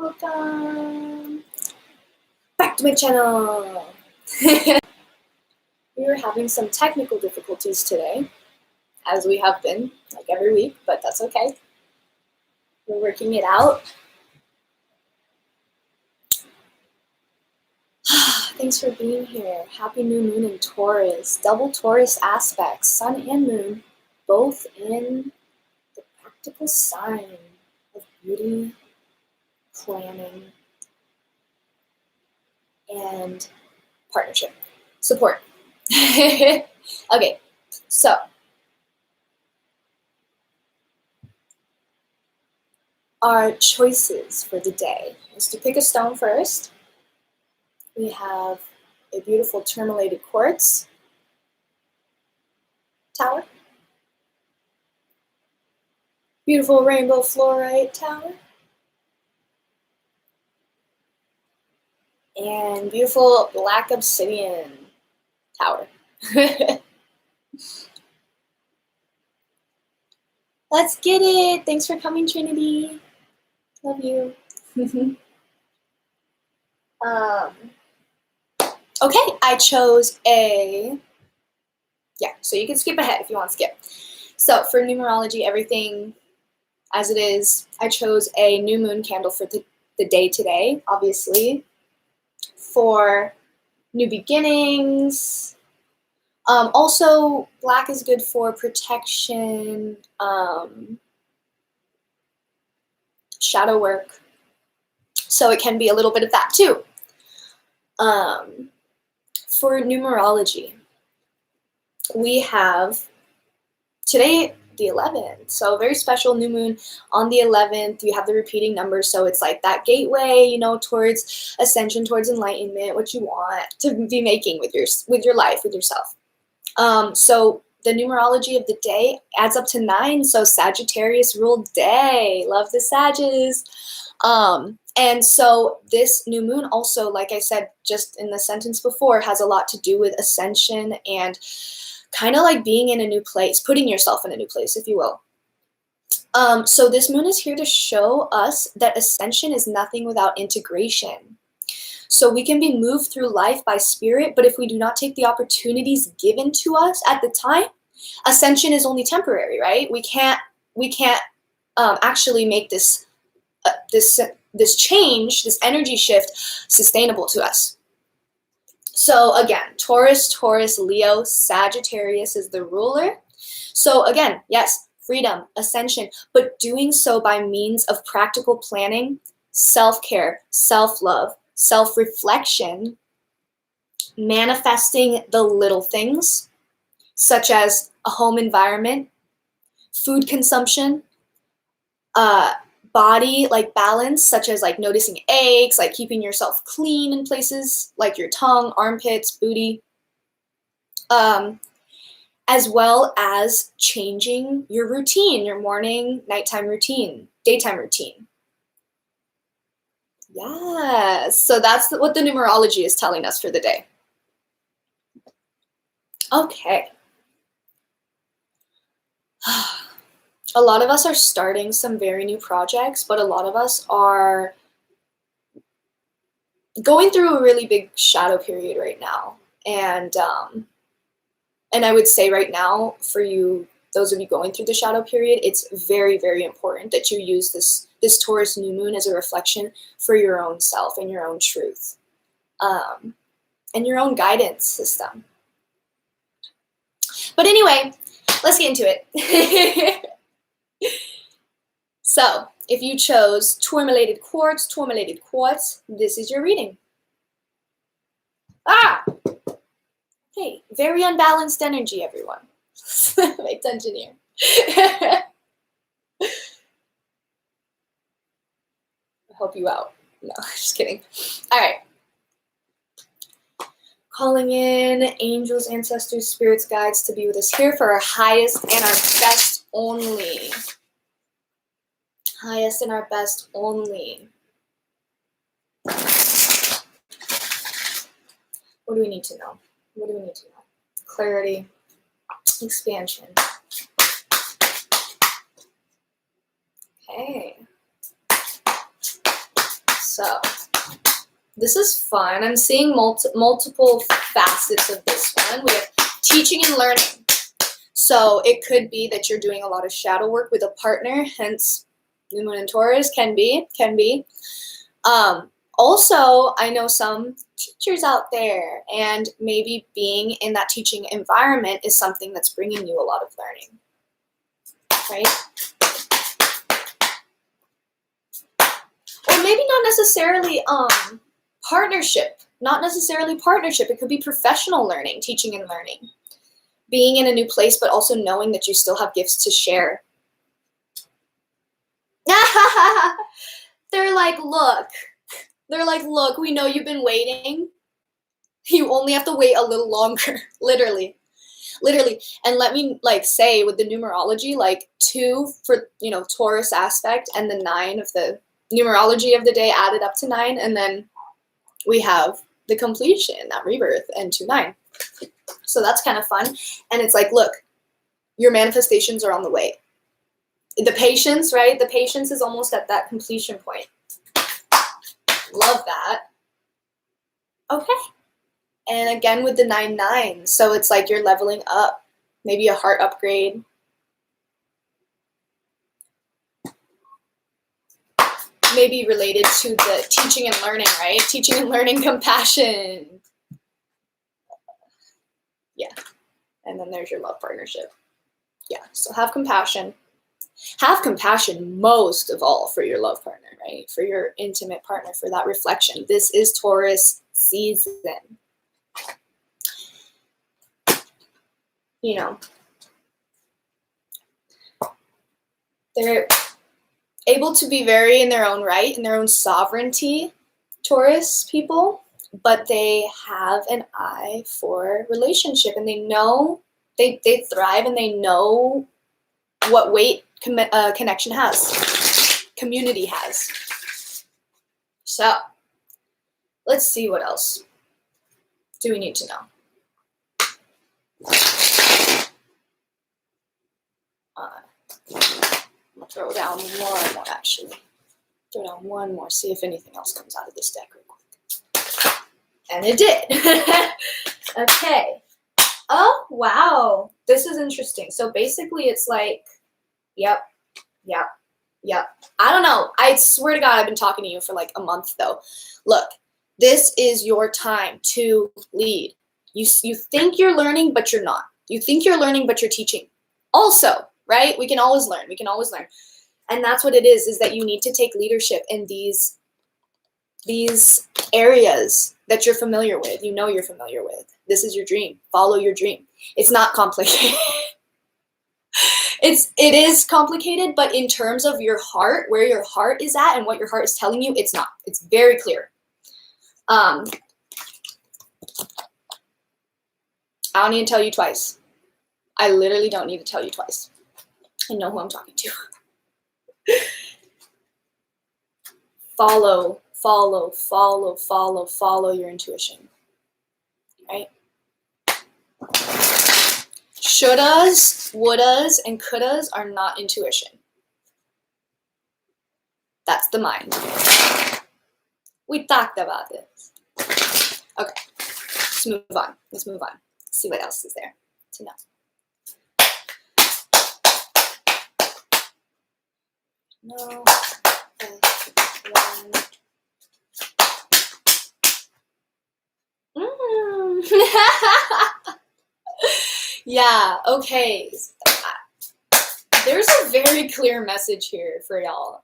Welcome back to my channel. We were having some technical difficulties today, as we have been, like every week, but that's okay. We're working it out. Thanks for being here. Happy new moon in Taurus. Double Taurus aspects, sun and moon, both in the practical sign of beauty, planning, and partnership, support. Okay, so our choices for the day is to pick a stone first. We have a beautiful tourmalinated quartz tower, beautiful rainbow fluorite tower, and beautiful black obsidian tower. Let's get it. Thanks for coming, Trinity. Love you. Okay, I chose so you can skip ahead if you want to skip. So for numerology, everything as it is, I chose a new moon candle for the day today, obviously, for new beginnings. Also, black is good for protection, shadow work. So it can be a little bit of that too. For numerology, we have today the 11th, so very special new moon on the 11th. You have the repeating numbers, so it's like that gateway, towards ascension, towards enlightenment, what you want to be making with your life, with yourself. So the numerology of the day adds up to 9, so Sagittarius ruled day. Love the Sagittarius. And so this new moon also, like I said just in the sentence before, has a lot to do with ascension and kind of like being in a new place, putting yourself in a new place, if you will. So this moon is here to show us that ascension is nothing without integration. So we can be moved through life by spirit, but if we do not take the opportunities given to us at the time, ascension is only temporary, right? We can't actually make this change, this energy shift, sustainable to us. So again, Taurus, Leo, Sagittarius is the ruler. So again, yes, freedom, ascension, but doing so by means of practical planning, self-care, self-love, self-reflection, manifesting the little things, such as a home environment, food consumption, body like balance, such as like noticing aches, like keeping yourself clean in places like your tongue, armpits, booty, as well as changing your routine, your morning, nighttime routine, daytime routine. Yes, so that's what the numerology is telling us for the day. Okay. A lot of us are starting some very new projects, but a lot of us are going through a really big shadow period right now. And I would say right now, for you, those of you going through the shadow period, it's very, very important that you use this Taurus new moon as a reflection for your own self and your own truth, and your own guidance system. But anyway, let's get into it. So, if you chose tourmalinated quartz, this is your reading. Hey, very unbalanced energy, everyone. Pay attention here. I help you out. No, just kidding. All right. Calling in angels, ancestors, spirits, guides to be with us here for our highest and our best only. Highest and our best only. What do we need to know? What do we need to know? Clarity, expansion. Okay. This is fun. I'm seeing multiple facets of this one. We have teaching and learning. So it could be that you're doing a lot of shadow work with a partner, hence New Moon and Taurus can be. Also, I know some teachers out there, and maybe being in that teaching environment is something that's bringing you a lot of learning, right? Or maybe not necessarily partnership. Not necessarily partnership. It could be professional learning, teaching and learning. Being in a new place, but also knowing that you still have gifts to share. They're like, look, we know you've been waiting. You only have to wait a little longer, literally. And let me say with the numerology, 2 for, Taurus aspect and the 9 of the numerology of the day added up to 9. And then we have the completion, that rebirth, and 2-9. So that's kind of fun. And it's like, look, your manifestations are on the way. The patience, right? The patience is almost at that completion point. Love that. Okay. And again with the 9-9. So it's like you're leveling up. Maybe a heart upgrade. Maybe related to the teaching and learning, right? Teaching and learning, compassion. Yeah. And then there's your love partnership. Yeah. So have compassion. Have compassion most of all for your love partner, right? For your intimate partner, for that reflection. This is Taurus season. They're able to be very in their own right, in their own sovereignty, Taurus people, but they have an eye for relationship, and they know, they thrive, and they know what weight connection has, community has. So let's see what else do we need to know. I'm gonna throw down one more, actually. Throw down one more, see if anything else comes out of this deck real quick. And it did. Okay. Oh, wow. This is interesting. So basically it's like, yep. I don't know. I swear to God, I've been talking to you for like a month though. Look, this is your time to lead. You think you're learning, but you're not. You think you're learning, but you're teaching. Also, right? We can always learn. And that's what it is that you need to take leadership in these areas that you're familiar with. You're familiar with. This is your dream. Follow your dream. It's not complicated. It is complicated, but in terms of your heart, where your heart is at and what your heart is telling you, it's not. It's very clear. I don't need to tell you twice. I literally don't need to tell you twice. I know who I'm talking to. Follow your intuition. Right? Shouldas, wouldas, and couldas are not intuition. That's the mind. We talked about this. Okay, let's move on. See what else is there to know. No. Yeah, okay. There's a very clear message here for y'all.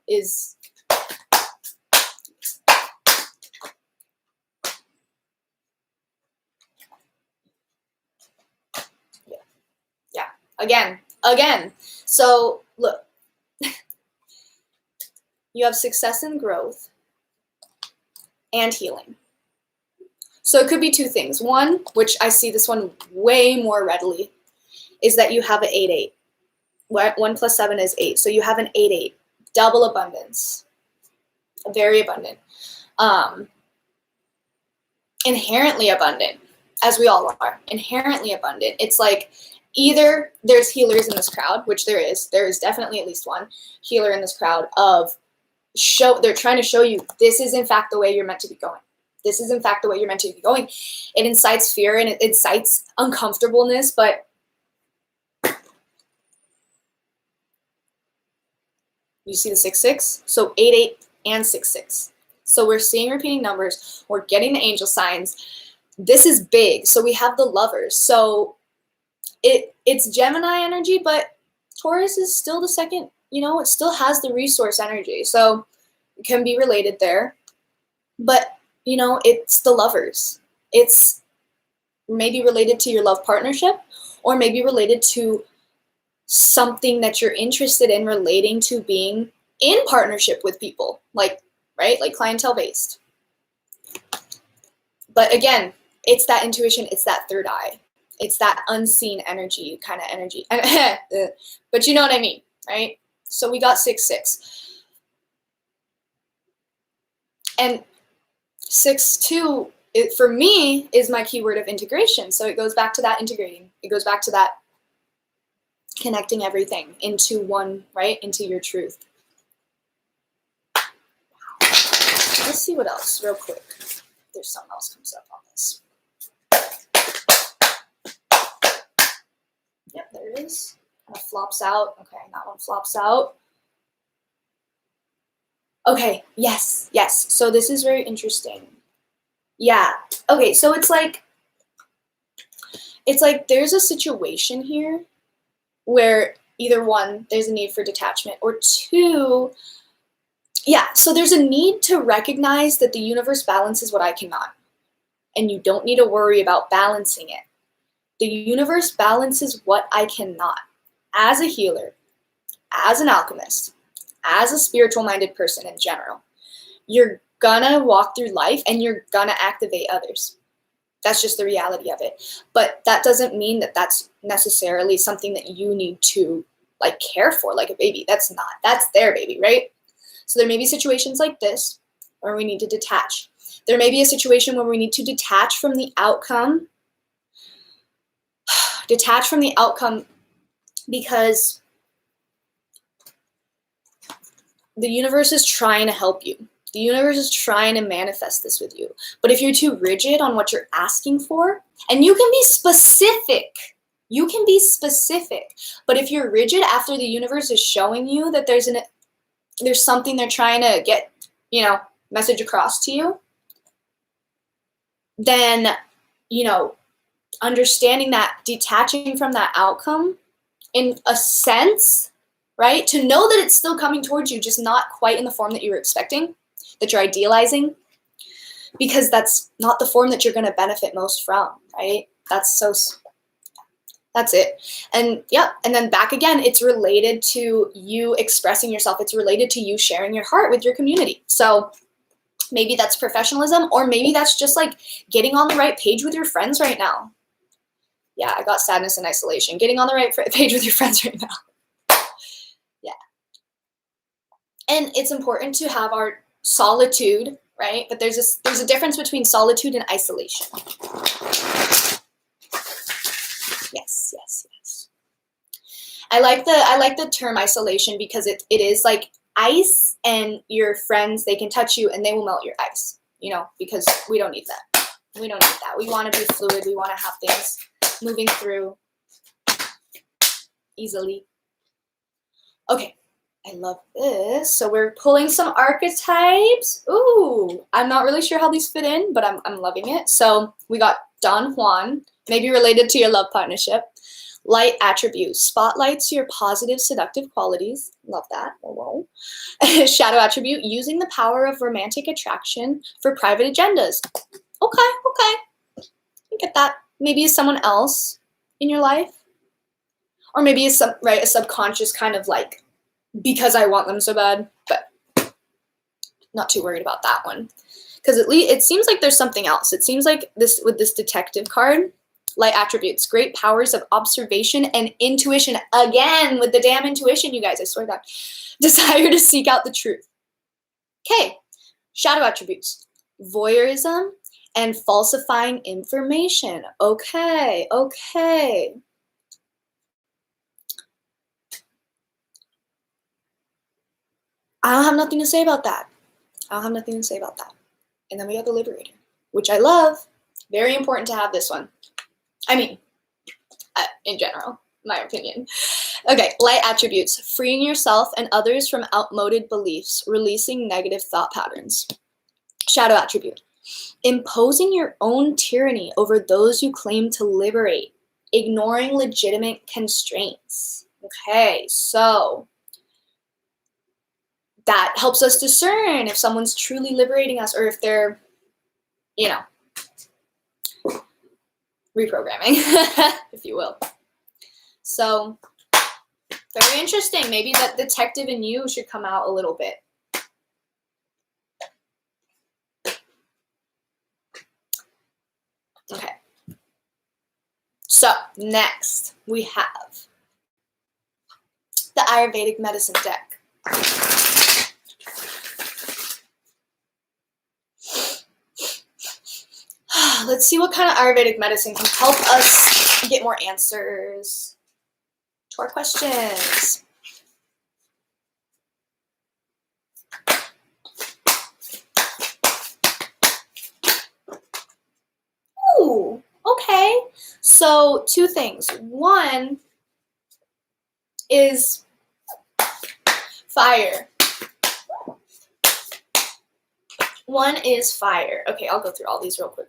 Yeah. Again. So, look. You have success and growth and healing. So it could be 2 things. One, which I see this one way more readily, is that you have an 8-8. 1 plus 7 is 8. So you have an 8-8. Double abundance. Very abundant. Inherently abundant, as we all are. Inherently abundant. It's like either there's healers in this crowd, which there is. There is definitely at least one healer in this crowd they're trying to show you this is in fact the way you're meant to be going. this is in fact the way you're meant to be going. It incites fear and it incites uncomfortableness, but you see the 6-6? So 8-8 and 6-6. So we're seeing repeating numbers. We're getting the angel signs. This is big. So we have the Lovers. So it's Gemini energy, but Taurus is still the second, you know, it still has the resource energy. So it can be related there. But, you know, it's the Lovers. It's maybe related to your love partnership, or maybe related to something that you're interested in relating to being in partnership with people, like, right? Like clientele based. But again, it's that intuition, it's that third eye. It's that unseen energy, kind of energy. But you know what I mean, right? So we got 6-6. And 6-2, for me, is my keyword of integration. So it goes back to that integrating. It goes back to that connecting everything into one, right? Into your truth. Let's see what else real quick. There's something else comes up on this. Yep, there it is. Kind of flops out. Okay, that one flops out. Okay, yes. So this is very interesting. Yeah. Okay, so it's like there's a situation here where either one, there's a need for detachment, or two, yeah, so there's a need to recognize that the universe balances what I cannot. And you don't need to worry about balancing it. The universe balances what I cannot. As a healer, as an alchemist, as a spiritual-minded person in general, you're gonna walk through life and you're gonna activate others. That's just the reality of it. But that doesn't mean that that's necessarily something that you need to like care for like a baby. That's not. That's their baby, right? So there may be situations like this where we need to detach. There may be a situation where we need to detach from the outcome. Detach from the outcome because the universe is trying to help you. The universe is trying to manifest this with you. But if you're too rigid on what you're asking for, and you can be specific, but if you're rigid after the universe is showing you that there's something they're trying to get, you know, message across to you, then, you know, understanding that, detaching from that outcome in a sense, right? To know that it's still coming towards you, just not quite in the form that you were expecting, that you're idealizing, because that's not the form that you're going to benefit most from, right? That's it. And yep, and then back again, it's related to you expressing yourself. It's related to you sharing your heart with your community. So maybe that's professionalism, or maybe that's just like getting on the right page with your friends right now. Yeah, I got sadness and isolation. Getting on the right page with your friends right now. Yeah. And it's important to have our solitude, right? But there's a difference between solitude and isolation. Yes. I like the term isolation because it is like ice, and your friends, they can touch you and they will melt your ice, you know, because we don't need that. We don't need that. We want to be fluid. We want to have things moving through easily. Okay, I love this. So we're pulling some archetypes. Ooh, I'm not really sure how these fit in, but I'm loving it. So we got Don Juan, maybe related to your love partnership. Light attribute, spotlights your positive, seductive qualities. Love that. Whoa. Shadow attribute, using the power of romantic attraction for private agendas. Okay. I get that. Maybe it's someone else in your life. Or maybe it's a subconscious kind of like, because I want them so bad, but not too worried about that one. Because at least it seems like there's something else. It seems like this with this detective card, light attributes, great powers of observation and intuition. Again, with the damn intuition, you guys, I swear to God. Desire to seek out the truth. Okay, shadow attributes, voyeurism and falsifying information. Okay. I don't have nothing to say about that. And then we have the liberator. which I love. Very important to have this one. I mean, in general, my opinion. Okay, light attributes. Freeing yourself and others from outmoded beliefs, releasing negative thought patterns. Shadow attribute. Imposing your own tyranny over those you claim to liberate, ignoring legitimate constraints. Okay, so that helps us discern if someone's truly liberating us or if they're, you know, reprogramming, if you will. So, very interesting. Maybe that detective in you should come out a little bit. Okay. So, next we have the Ayurvedic medicine deck. Let's see what kind of Ayurvedic medicine can help us get more answers to our questions. Ooh, okay. So, two things. One is fire. One is fire. Okay, I'll go through all these real quick.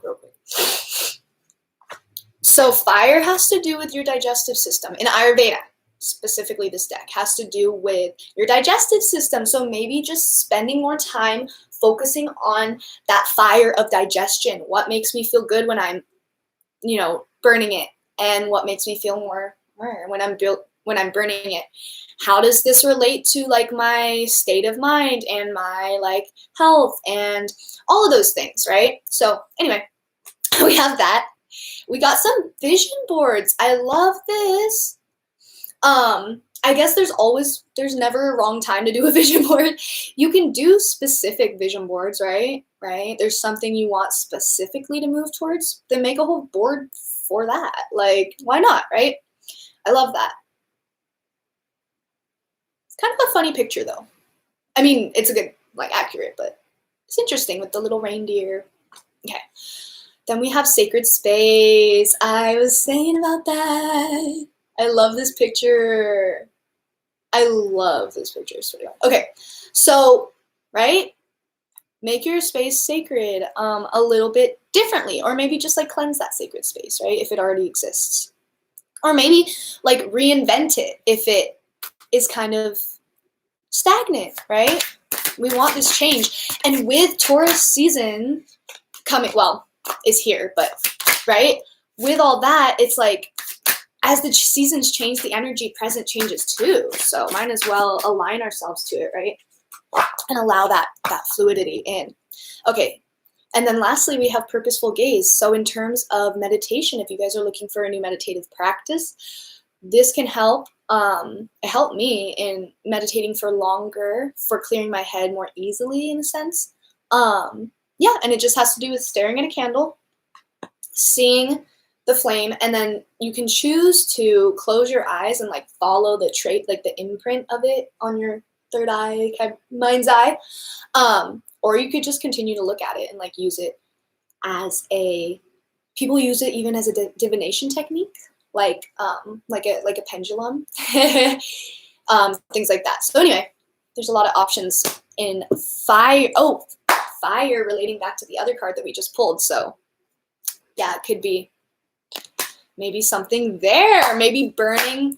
So fire has to do with your digestive system. In Ayurveda, specifically this deck, has to do with your digestive system. So maybe just spending more time focusing on that fire of digestion. What makes me feel good when I'm, you know, burning it? And what makes me feel more when I'm burning it? How does this relate to like my state of mind and my like health and all of those things, right? So anyway, we have that. We got some vision boards. I love this. I guess there's never a wrong time to do a vision board. You can do specific vision boards, right? There's something you want specifically to move towards, then make a whole board for that. Like, why not, right? I love that. It's kind of a funny picture though. I mean, it's a good, like, accurate, but it's interesting with the little reindeer. Okay. Then we have sacred space. I was saying about that. I love this picture. Okay, so, right? Make your space sacred a little bit differently, or maybe just like cleanse that sacred space, right? If it already exists. Or maybe like reinvent it if it is kind of stagnant, right? We want this change. And with Taurus season coming, well, is here, but right? With all that, it's like as the seasons change, the energy present changes too. So might as well align ourselves to it, right? And allow that fluidity in. Okay. And then lastly, we have purposeful gaze. So in terms of meditation, if you guys are looking for a new meditative practice, this can help me in meditating for longer, for clearing my head more easily in a sense. Yeah, and it just has to do with staring at a candle, seeing the flame, and then you can choose to close your eyes and like follow the trait, like the imprint of it on your third eye, mind's eye. Or you could just continue to look at it and like use it as people use it even as a divination technique, like a pendulum, things like that. So anyway, there's a lot of options in fire. Oh, fire relating back to the other card that we just pulled. So yeah, it could be maybe something there, maybe burning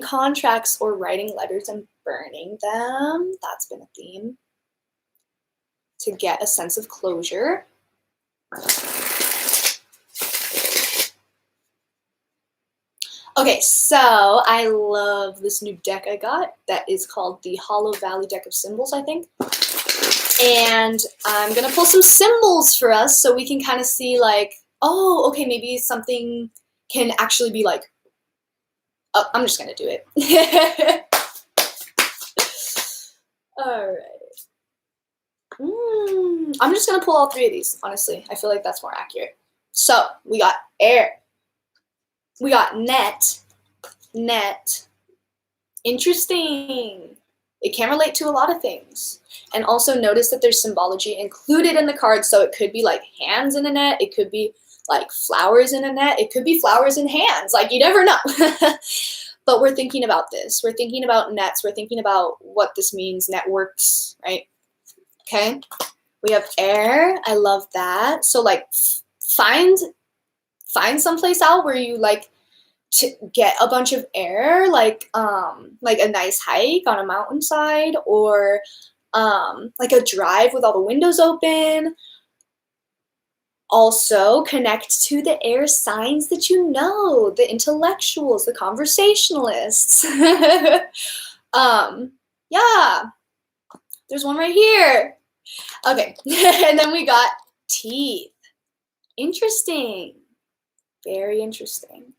contracts or writing letters and burning them. That's been a theme to get a sense of closure. Okay, so I love this new deck I got that is called the Hollow Valley Deck of Symbols, I think. And I'm going to pull some symbols for us so we can kind of see like, oh, okay, maybe something can actually be like, oh, I'm just going to do it. All right. I'm just going to pull all three of these, honestly. I feel like that's more accurate. So we got air. We got net. Interesting. It can relate to a lot of things. And also notice that there's symbology included in the card. So it could be like hands in a net. It could be like flowers in a net. It could be flowers in hands. Like, you never know. But we're thinking about this. We're thinking about nets. We're thinking about what this means, networks, right? Okay. We have air. I love that. So like find someplace out where you like to get a bunch of air, like a nice hike on a mountainside, or like a drive with all the windows open. Also connect to the air signs that you know, the intellectuals, the conversationalists. Yeah, there's one right here. Okay, and then we got teeth. Interesting. Very interesting.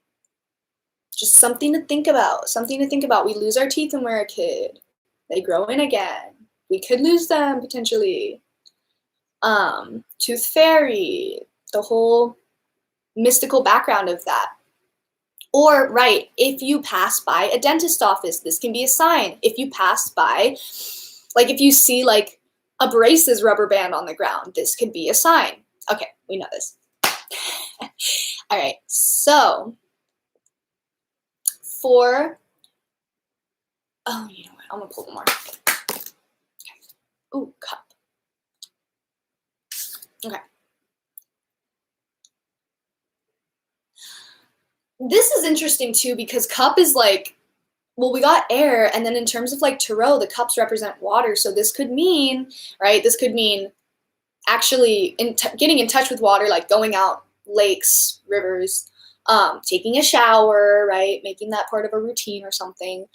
Just something to think about. Something to think about. We lose our teeth when we're a kid. They grow in again. We could lose them potentially. Tooth fairy, the whole mystical background of that. Or, right, if you pass by a dentist office, this can be a sign. If you pass by, like if you see like a braces rubber band on the ground, this could be a sign. Okay, we know this. All right, so for, oh, you know what, I'm gonna pull one more. Okay. Ooh, cup. Okay. This is interesting too, because cup is like, well, we got air, and then in terms of like tarot, the cups represent water. So this could mean, right, this could mean actually getting in touch with water, like going out lakes, rivers, taking a shower, right, making that part of a routine or something.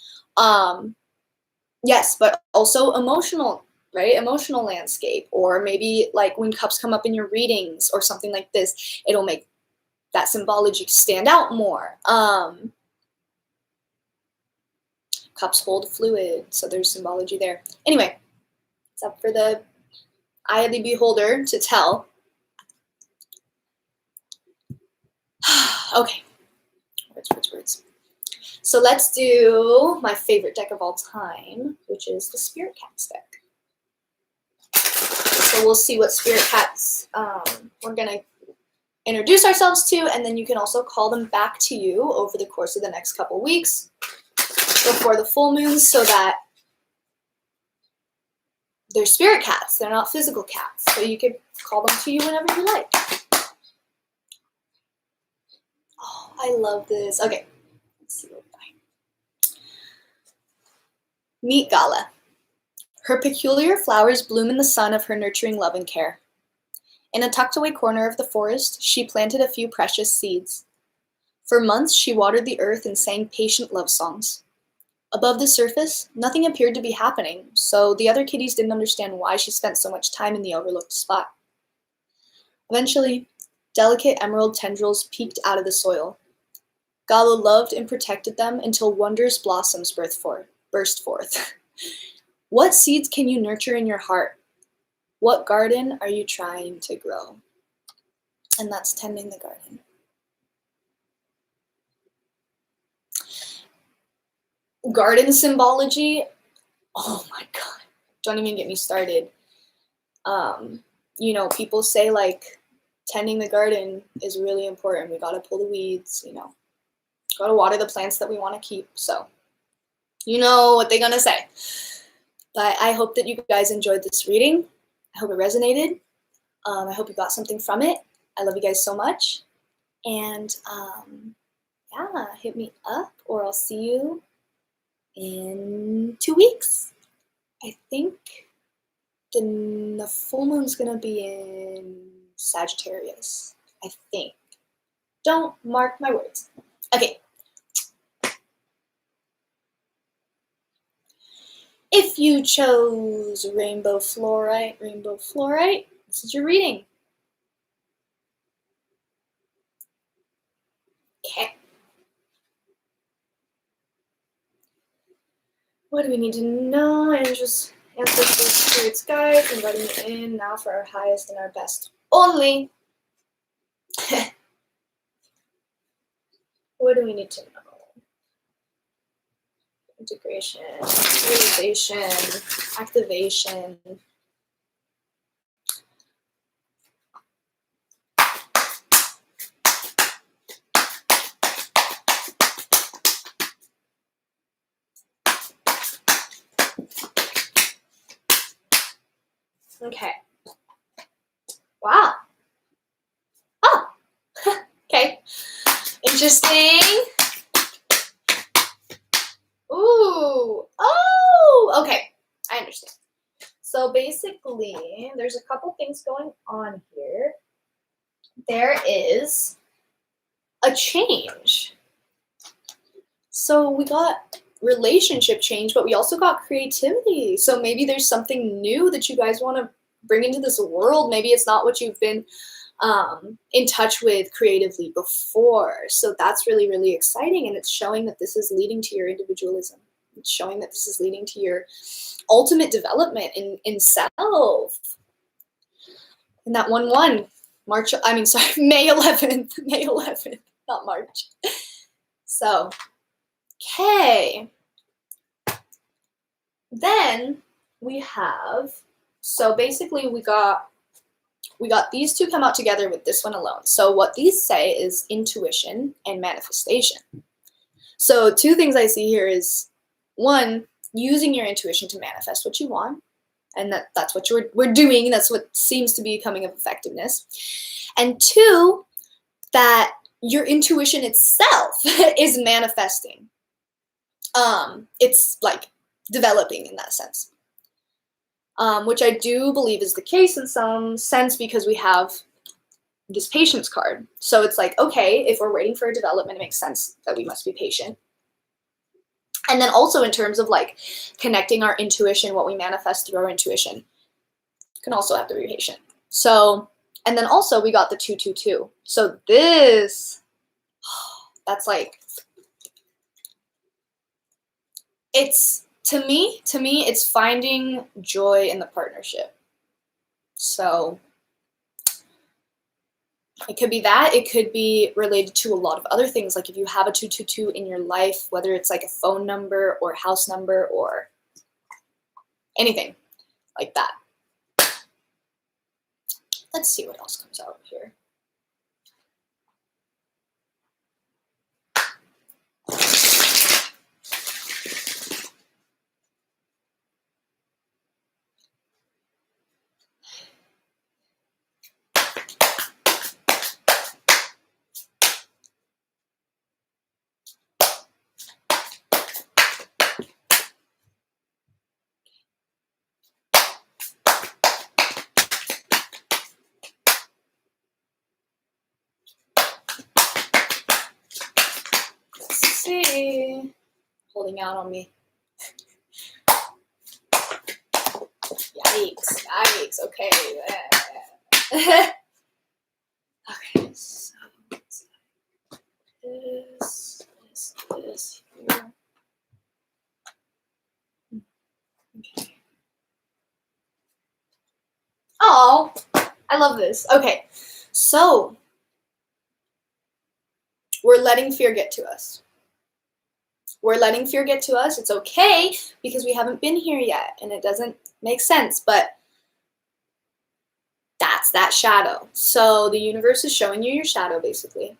Yes, but also emotional, right, emotional landscape, or maybe like when cups come up in your readings or something like this, it'll make that symbology stand out more. Cups hold fluid, so there's symbology there. Anyway, it's up for the eye of the beholder to tell. Okay, words. So let's do my favorite deck of all time, which is the Spirit Cats deck. So we'll see what Spirit Cats we're gonna introduce ourselves to, and then you can also call them back to you over the course of the next couple weeks before the full moon, so that they're spirit cats, they're not physical cats, so you can call them to you whenever you like. Oh, I love this. Okay, let's see what we got. Meet Gala. Her peculiar flowers bloom in the sun of her nurturing love and care. In a tucked-away corner of the forest, she planted a few precious seeds. For months, she watered the earth and sang patient love songs. Above the surface, nothing appeared to be happening, so the other kitties didn't understand why she spent so much time in the overlooked spot. Eventually, delicate emerald tendrils peeked out of the soil. Gala loved and protected them until wondrous blossoms burst forth. What seeds can you nurture in your heart? What garden are you trying to grow? And that's tending the garden. Garden symbology, oh my god, don't even get me started. You know, people say like tending the garden is really important. We gotta pull the weeds, you know, gotta water the plants that we want to keep. So you know what they're gonna say. But I hope that you guys enjoyed this reading. I hope it resonated. I hope you got something from it. I love you guys so much. And yeah, hit me up, or I'll see you in 2 weeks. I think the full moon's gonna be in Sagittarius, I think. Don't mark my words. Okay. If you chose Rainbow Fluorite, this is your reading. Okay. What do we need to know? And just answer the Spirit's guides, inviting you in now for our highest and our best only. What do we need to know? integration, realization, activation. Okay. Wow. Oh. Okay. Interesting. Ooh. Oh. Okay. I understand. So basically, there's a couple things going on here. There is a change. So we got relationship change, but we also got creativity. So maybe there's something new that you guys want to bring into this world. Maybe it's not what you've been in touch with creatively before. So that's really, really exciting. And it's showing that this is leading to your individualism. It's showing that this is leading to your ultimate development in self. And that 1-1, May 11th, May 11th, not March. So, okay. Then we have, so basically we got these two come out together with this one alone. So what these say is intuition and manifestation. So two things I see here is, one, using your intuition to manifest what you want. And that's what we're doing. That's what seems to be coming of effectiveness. And two, that your intuition itself is manifesting. It's like developing in that sense. Which I do believe is the case in some sense because we have this patience card. So it's like, okay, if we're waiting for a development, it makes sense that we must be patient. And then also in terms of like connecting our intuition, what we manifest through our intuition, can also have to be patient. So, and then also we got the 2-2-2. So this, that's like, it's, to me, it's finding joy in the partnership. So it could be that. It could be related to a lot of other things. Like if you have a 2-2-2 in your life, whether it's like a phone number or house number or anything like that. Let's see what else comes out here. See, holding out on me. Yikes, okay. Okay, so this here. Okay. Oh, I love this. Okay, so we're letting fear get to us. We're letting fear get to us. It's okay because we haven't been here yet and it doesn't make sense, but that's that shadow. So the universe is showing you your shadow basically.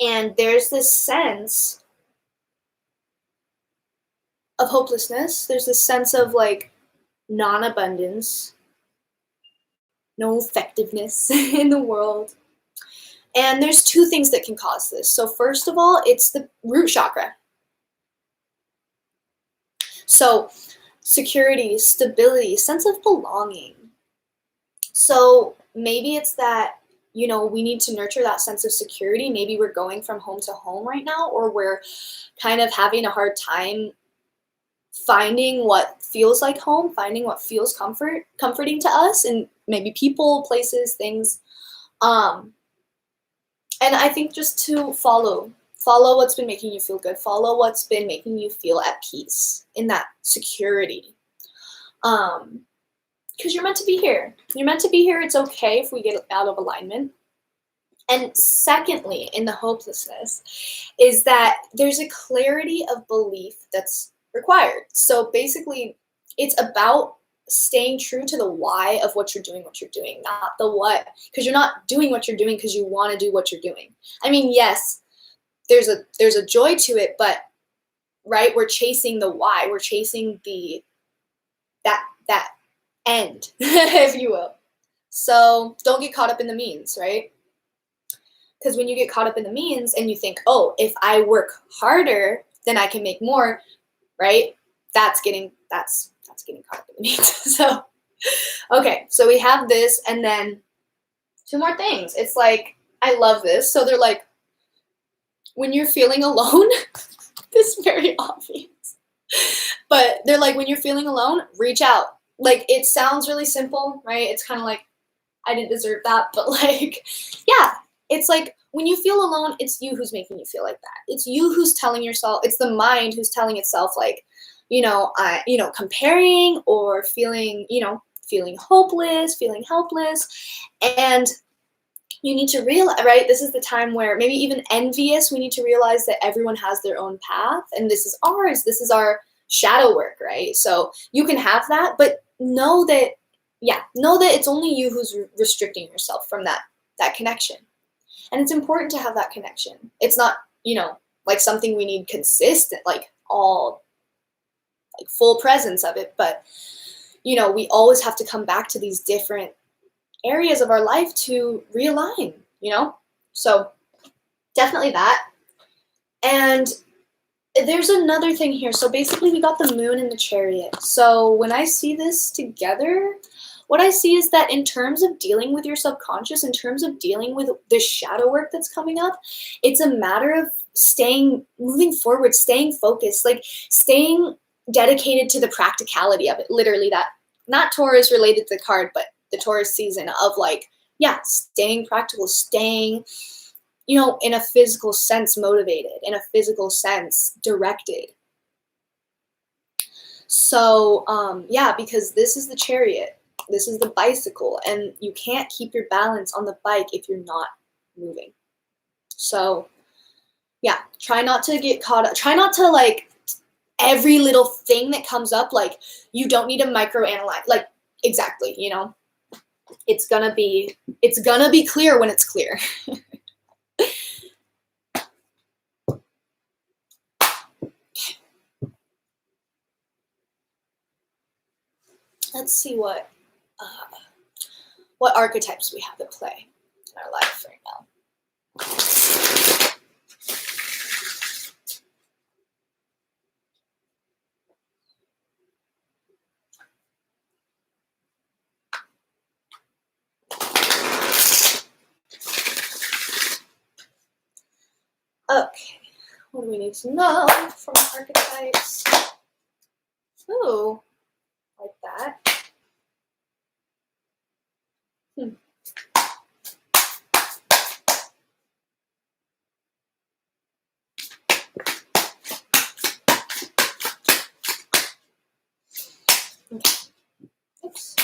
And there's this sense of hopelessness. There's this sense of like non-abundance, no effectiveness in the world. And there's two things that can cause this. So first of all, it's the root chakra. So security, stability, sense of belonging. So maybe it's that, you know, we need to nurture that sense of security. Maybe we're going from home to home right now, or we're kind of having a hard time finding what feels like home, finding what feels comforting to us, and maybe people, places, things. And I think just to follow what's been making you feel good, follow what's been making you feel at peace in that security. Because you're meant to be here. You're meant to be here. It's okay if we get out of alignment. And secondly, in the hopelessness, is that there's a clarity of belief that's required. So basically, it's about staying true to the why of what you're doing, not the what. Because you're not doing what you're doing because you want to do what you're doing. I mean, yes, there's a joy to it, but right, we're chasing the why. We're chasing that end, if you will. So don't get caught up in the means, right? Because when you get caught up in the means and you think, oh, if I work harder, then I can make more, right? That's getting caught up in the means. So, okay, so we have this, and then two more things. It's like, I love this. So they're like, when you're feeling alone, this is very obvious, but they're like, when you're feeling alone, reach out. Like, it sounds really simple, right? It's kind of like, I didn't deserve that, but like, yeah, it's like when you feel alone, it's you who's making you feel like that. It's you who's telling yourself, it's the mind who's telling itself like, comparing or feeling, feeling hopeless, feeling helpless. And you need to realize, right, this is the time where maybe even envious, we need to realize that everyone has their own path and this is ours. This is our shadow work, right? So you can have that, but know that it's only you who's restricting yourself from that connection. And it's important to have that connection. It's not, like something we need consistent, like all, like full presence of it. But, we always have to come back to these different areas of our life to realign, So definitely that. And there's another thing here. So basically we got the moon and the chariot. So when I see this together, what I see is that in terms of dealing with your subconscious, in terms of dealing with the shadow work that's coming up, it's a matter of moving forward, staying focused, like staying dedicated to the practicality of it. Literally that, not Taurus related to the card, but the Taurus season of like, staying practical, staying, in a physical sense motivated, in a physical sense directed. So, because this is the chariot. This is the bicycle, and you can't keep your balance on the bike if you're not moving. So, try not to get caught up. Try not to like every little thing that comes up, like you don't need to microanalyze. Like, exactly, it's gonna be clear when it's clear. Let's see what archetypes we have at play in our life right now. Okay, what do we need to know from archetypes? Ooh, like that. Okay. Oops.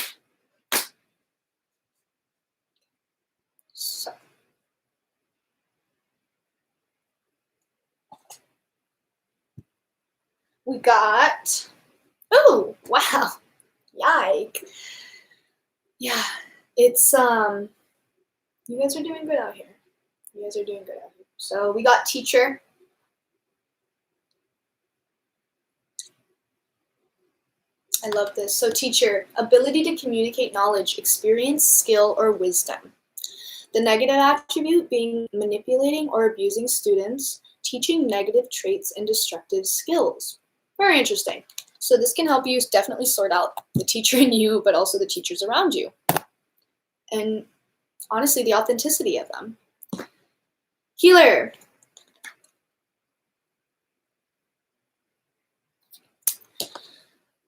So. We got, oh, wow. Yike. Yeah, it's, you guys are doing good out here. So we got teacher. I love this. So teacher, ability to communicate knowledge, experience, skill, or wisdom. The negative attribute being manipulating or abusing students, teaching negative traits and destructive skills. Very interesting. So this can help you definitely sort out the teacher in you, but also the teachers around you. And honestly, the authenticity of them. Healer.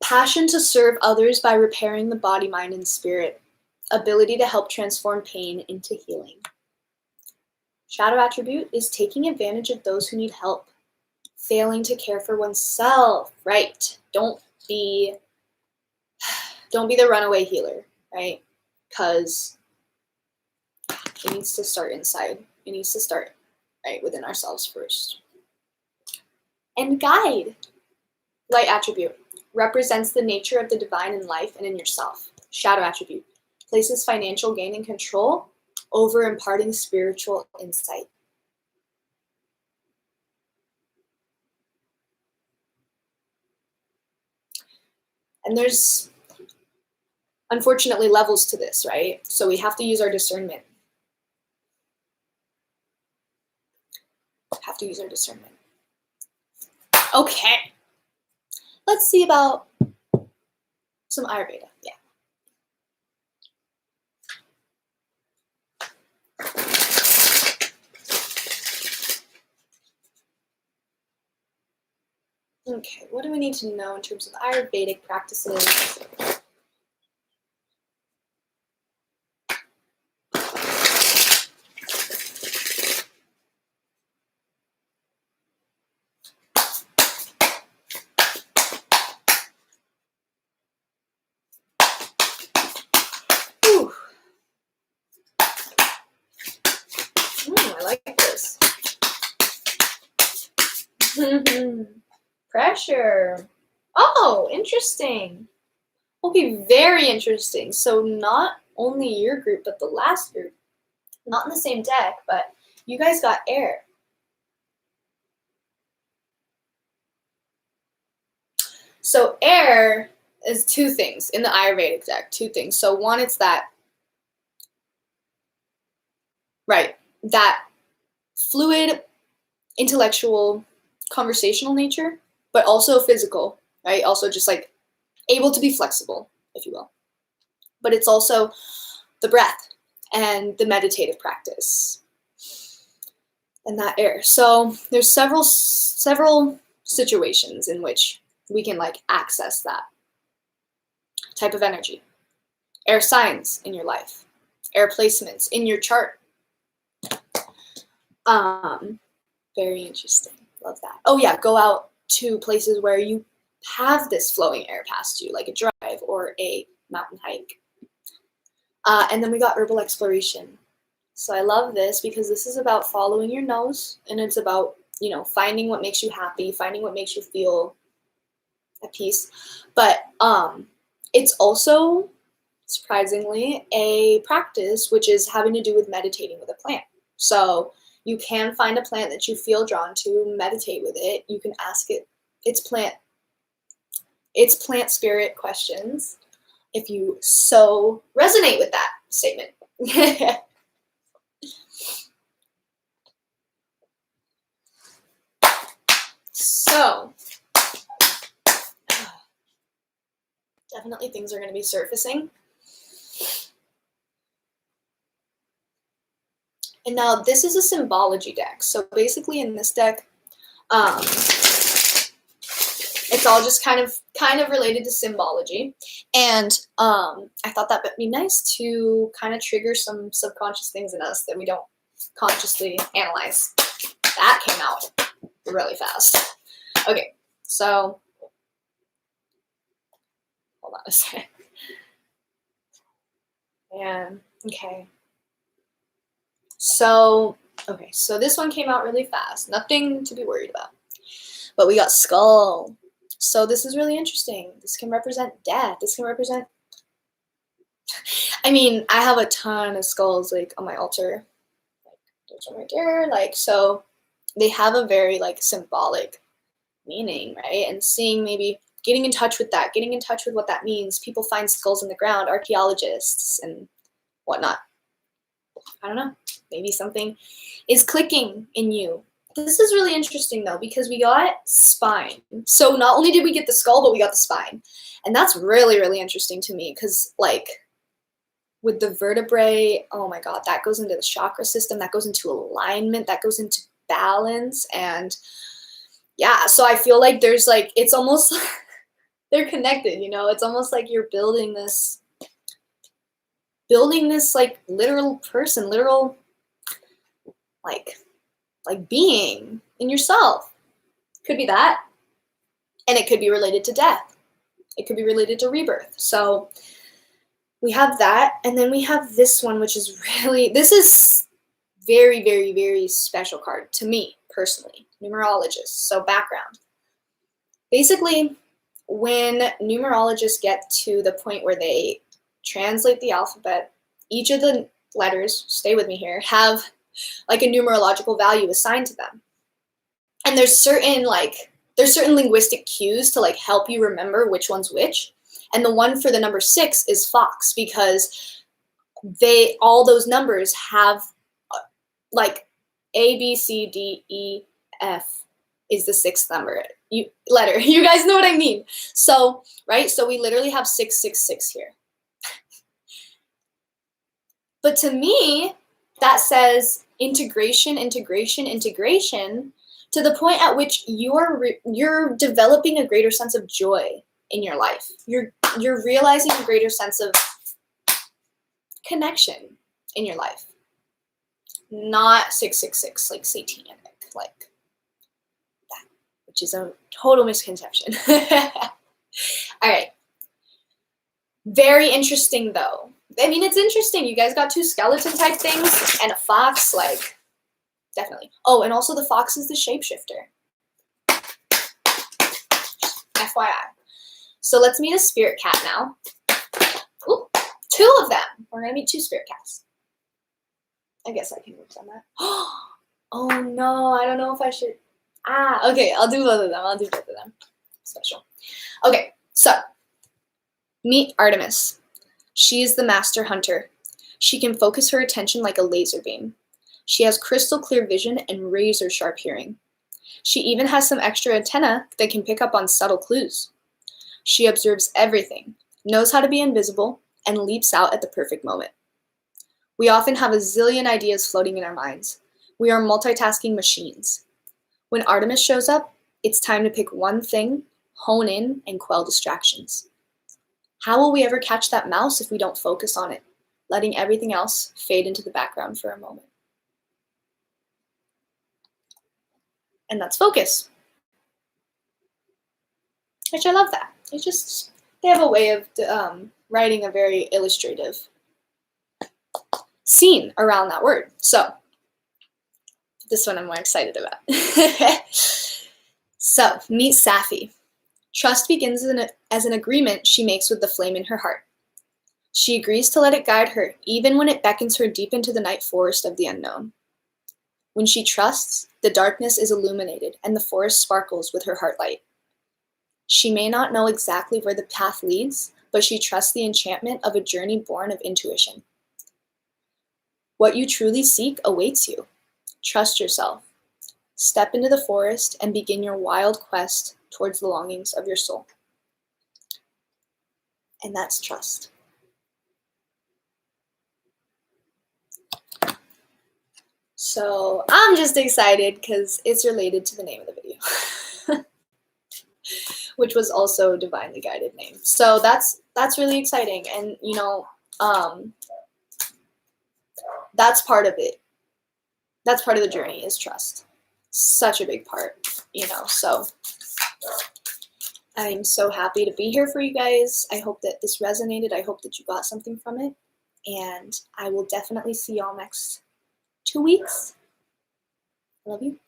Passion to serve others by repairing the body, mind, and spirit. Ability to help transform pain into healing. Shadow attribute is taking advantage of those who need help. Failing to care for oneself, right? Don't be the runaway healer, right? Because it needs to start inside. It needs to start right within ourselves first. And guide, light attribute, represents the nature of the divine in life and in yourself. Shadow attribute, places financial gain and control over imparting spiritual insight. And there's unfortunately levels to this, right? So we have to use our discernment. Have to use our discernment. Okay. Let's see about some Ayurveda. Yeah. Okay, what do we need to know in terms of Ayurvedic practices? I like this. Pressure. Oh, interesting. Will be very interesting. So not only your group, but the last group, not in the same deck, but you guys got air. So air is two things in the Ayurvedic deck, two things. So one, it's that, right, that fluid, intellectual, conversational nature, but also physical, right? Also just like able to be flexible, if you will. But it's also the breath and the meditative practice and that air. So there's several situations in which we can like access that type of energy. Air signs in your life, air placements in your chart. Very interesting. Love that. Oh yeah, go out to places where you have this flowing air past you, like a drive or a mountain hike. And then we got herbal exploration. So I love this because this is about following your nose, and it's about, you know, finding what makes you happy, finding what makes you feel at peace. But it's also, surprisingly, a practice which is having to do with meditating with a plant. So you can find a plant that you feel drawn to, meditate with it. You can ask it its plant spirit questions if you so resonate with that statement. So, definitely things are going to be surfacing. And now this is a symbology deck. So basically in this deck, it's all just kind of related to symbology. And I thought that would be nice to kind of trigger some subconscious things in us that we don't consciously analyze. That came out really fast. Okay, so hold on a second. And okay. So this one came out really fast. Nothing to be worried about. But we got skull. So this is really interesting. This can represent death. This can represent, I mean, I have a ton of skulls like on my altar. Like there's one right there. Like, so they have a very like symbolic meaning, right? And seeing, maybe getting in touch with that, getting in touch with what that means. People find skulls in the ground, archaeologists and whatnot. I don't know. Maybe something is clicking in you. This is really interesting though, because we got spine. So not only did we get the skull, but we got the spine. And that's really, really interesting to me because like with the vertebrae, oh my God, that goes into the chakra system, that goes into alignment, that goes into balance. And yeah, so I feel like there's like, it's almost, they're connected, you know, it's almost like you're building this like literal person, literal like being in yourself. Could be that. And it could be related to death. It could be related to rebirth. So we have that. And then we have this one, which is really, this is Very, very, very special card to me personally. Numerologist. So background. Basically, when numerologists get to the point where they translate the alphabet, each of the letters, stay with me here, have like a numerological value assigned to them. And there's certain linguistic cues to like help you remember which one's which. And the one for the number 6 is Fox, because all those numbers have like A, B, C, D, E, F is the 6th letter. You guys know what I mean. So, right? So we literally have 666 here. But to me, that says integration, integration, integration, to the point at which you're developing a greater sense of joy in your life. You're realizing a greater sense of connection in your life. Not 666, like satanic, like that, which is a total misconception. All right. Very interesting, though. I mean, it's interesting. You guys got 2 skeleton type things and a fox, like, definitely. Oh, and also the fox is the shapeshifter. FYI. So let's meet a spirit cat now. Ooh, 2 of them. We're going to meet 2 spirit cats. I guess I can move on that. Oh no, I don't know if I should. Okay, I'll do both of them. Special. Okay, so meet Artemis. She is the master hunter. She can focus her attention like a laser beam. She has crystal clear vision and razor sharp hearing. She even has some extra antenna that can pick up on subtle clues. She observes everything, knows how to be invisible, and leaps out at the perfect moment. We often have a zillion ideas floating in our minds. We are multitasking machines. When Artemis shows up, it's time to pick one thing, hone in, and quell distractions. How will we ever catch that mouse if we don't focus on it, letting everything else fade into the background for a moment? And that's focus. Which I love that. They have a way of writing a very illustrative scene around that word. So this one I'm more excited about. So meet Safi. Trust begins as an agreement she makes with the flame in her heart. She agrees to let it guide her, even when it beckons her deep into the night forest of the unknown. When she trusts, the darkness is illuminated and the forest sparkles with her heart light. She may not know exactly where the path leads, but she trusts the enchantment of a journey born of intuition. What you truly seek awaits you. Trust yourself. Step into the forest and begin your wild quest towards the longings of your soul. And that's trust. So I'm just excited because it's related to the name of the video, which was also divinely guided name. So that's really exciting. And, that's part of it. That's part of the journey is trust. Such a big part, so I'm so happy to be here for you guys. I hope that this resonated. I hope that you got something from it. And I will definitely see y'all next 2 weeks. Love you.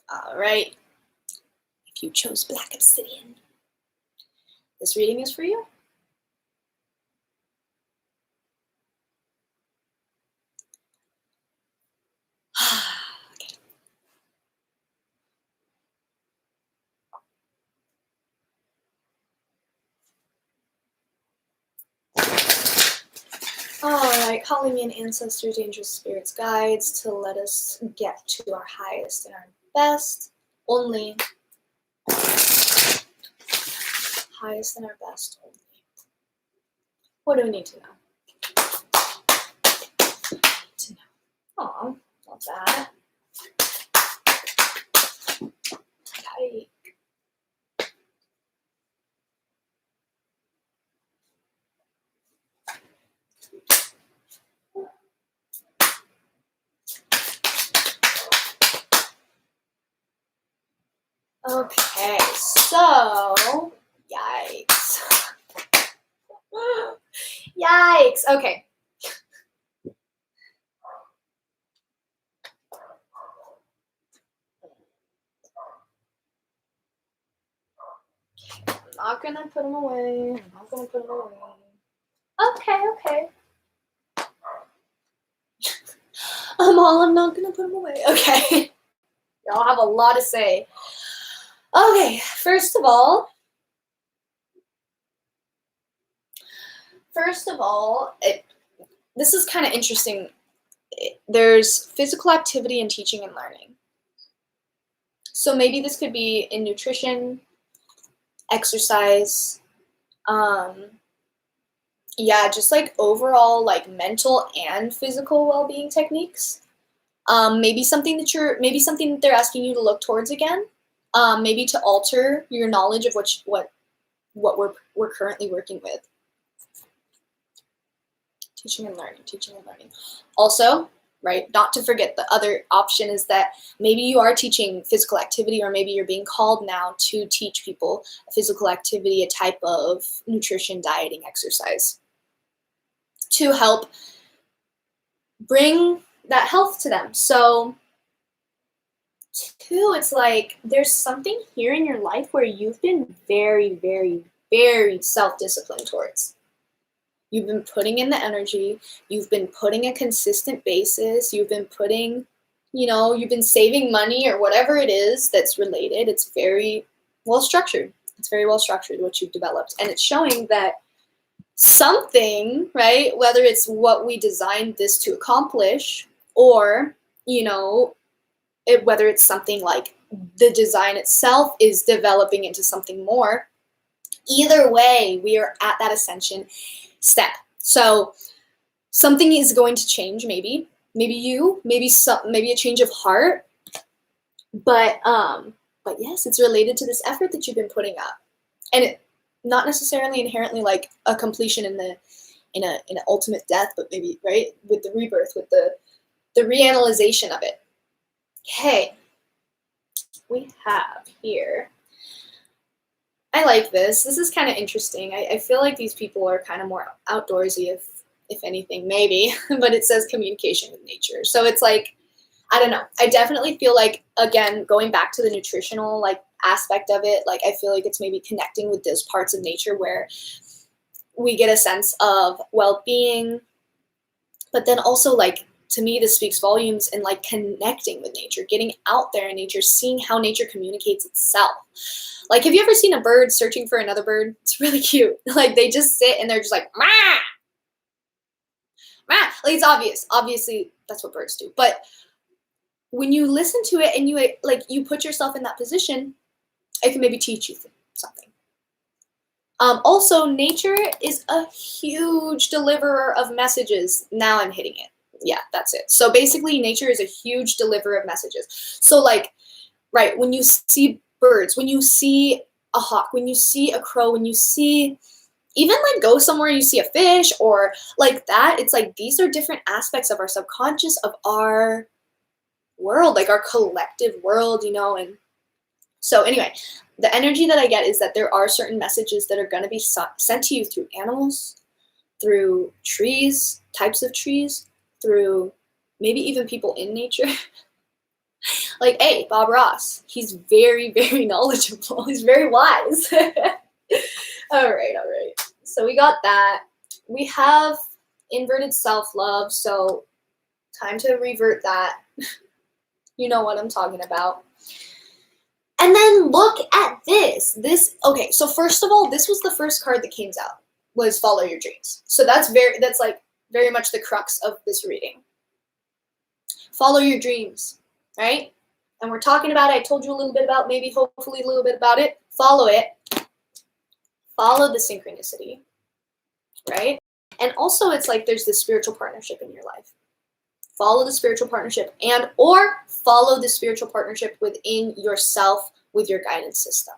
All right. If you chose Black Obsidian, this reading is for you. Okay. All right, calling in ancestors, angels, spirits, guides to let us get to our highest and our best. Only highest and our best only. What do we need to know? Oh, love that. Tight. Okay, so, yikes. Yikes. Okay. I'm not gonna put them away. I'm not gonna put them away. Okay. I'm not gonna put them away. Okay. Y'all have a lot to say. Okay, first of all, this is kind of interesting. There's physical activity in teaching and learning. So maybe this could be in nutrition, exercise, just like overall like mental and physical well-being techniques. Maybe something that they're asking you to look towards again. Maybe to alter your knowledge of what we're currently working with. Teaching and learning. Also, right, not to forget the other option is that maybe you are teaching physical activity, or maybe you're being called now to teach people physical activity, a type of nutrition, dieting, exercise, to help bring that health to them. So, two, it's like there's something here in your life where you've been very, very, very self-disciplined towards. You've been putting in the energy, you've been putting a consistent basis, you've been putting, you've been saving money or whatever it is that's related. It's very well structured. It's very well structured what you've developed. And it's showing that something, right, whether it's what we designed this to accomplish, or, whether it's something like the design itself is developing into something more, either way, we are at that ascension step. So something is going to change, maybe a change of heart, but yes, it's related to this effort that you've been putting up, and it not necessarily inherently like a completion in an ultimate death, but maybe, right, with the rebirth, with the reanalyzation of it. Okay, we have here, I like this. This is kind of interesting. I feel like these people are kind of more outdoorsy, if anything, maybe. But it says communication with nature. So it's like, I don't know. I definitely feel like, again, going back to the nutritional like aspect of it, like I feel like it's maybe connecting with those parts of nature where we get a sense of well-being. But then also, like, to me, this speaks volumes in like connecting with nature, getting out there in nature, seeing how nature communicates itself. Like, have you ever seen a bird searching for another bird? It's really cute. Like, they just sit and they're just like, "Mah! Mah!" Like, it's obvious. Obviously, that's what birds do. But when you listen to it and you put yourself in that position, it can maybe teach you something. Also, nature is a huge deliverer of messages. Now I'm hitting it. Yeah, that's it. So basically, nature is a huge deliverer of messages. So, like, right, when you see birds, when you see a hawk, when you see a crow, when you see, even like go somewhere, you see a fish or like that, it's like these are different aspects of our subconscious, of our world, like our collective world, and so anyway, the energy that I get is that there are certain messages that are going to be sent to you through animals, through trees, types of trees, through maybe even people in nature. Like, hey, Bob Ross, he's very, very knowledgeable. He's very wise. All right. So we got that. We have inverted self-love, so time to revert that. You know what I'm talking about. And then look at this. Okay, so first of all, this was the first card that came out, was Follow Your Dreams. So that's like very much the crux of this reading. Follow your dreams, right? And we're talking about it. I told you a little bit about, maybe hopefully a little bit about it. Follow it. Follow the synchronicity, right? And also it's like there's this spiritual partnership in your life. Follow the spiritual partnership or follow the spiritual partnership within yourself with your guidance system.